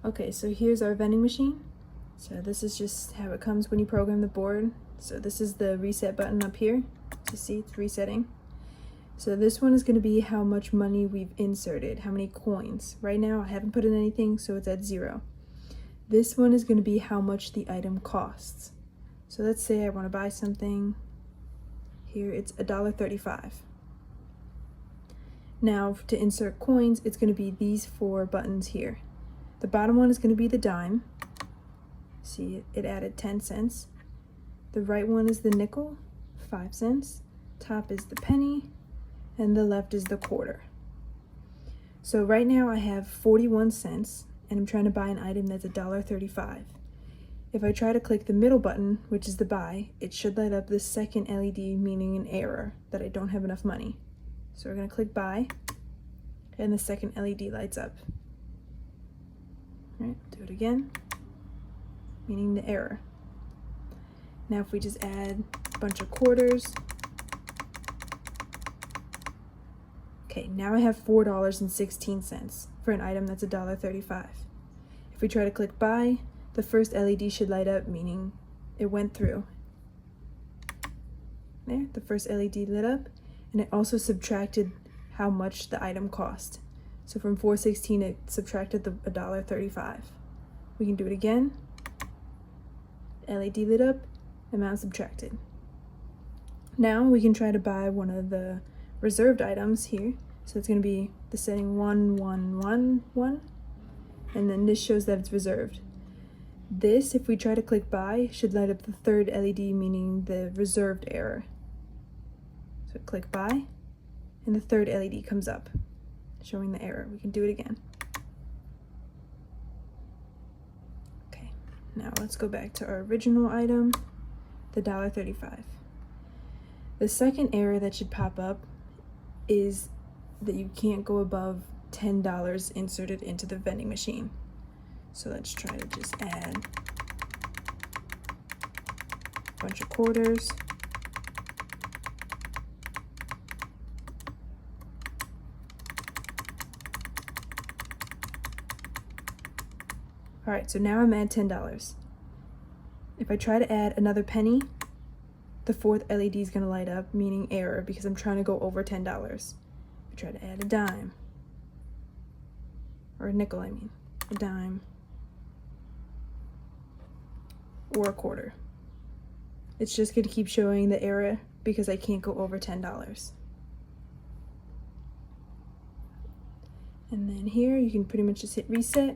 Okay, so here's our vending machine. So this is just how it comes when you program the board. So this is the reset button up here. So see, it's resetting. So this one is going to be how much money we've inserted, how many coins. Right now I haven't put in anything, so it's at 0. This one is going to be how much the item costs. So let's say I want to buy something. Here it's $1.35. Now to insert coins, it's going to be these 4 buttons here. The bottom one is going to be the dime. See, it added 10 cents. The right one is the nickel, 5 cents. Top is the penny, and the left is the quarter. So right now I have 41 cents, and I'm trying to buy an item that's $1.35. If I try to click the middle button, which is the buy, it should light up the second LED, meaning an error, that I don't have enough money. So we're going to click buy, and the second LED lights up. All right, do it again, meaning the error. Now if we just add a bunch of quarters. Okay, now I have $4.16 for an item that's $1.35. If we try to click buy, the first LED should light up, meaning it went through. There, the first LED lit up, and it also subtracted how much the item cost. So from $4.16, it subtracted the $1.35. We can do it again. LED lit up, amount subtracted. Now we can try to buy one of the reserved items here. So it's going to be the setting 1111, and then this shows that it's reserved. This, if we try to click buy, should light up the third LED, meaning the reserved error. So click buy, and the third LED comes up, showing the error. We can do it again. Okay, now let's go back to our original item, the $1.35. The second error that should pop up is that you can't go above $10 inserted into the vending machine. So let's try to just add a bunch of quarters. All right, so now I'm at $10. If I try to add another penny, the fourth LED is going to light up, meaning error, because I'm trying to go over $10. I try to add a dime, or a nickel, I mean, a dime, or a quarter. It's just going to keep showing the error because I can't go over $10. And then here you can pretty much just hit reset,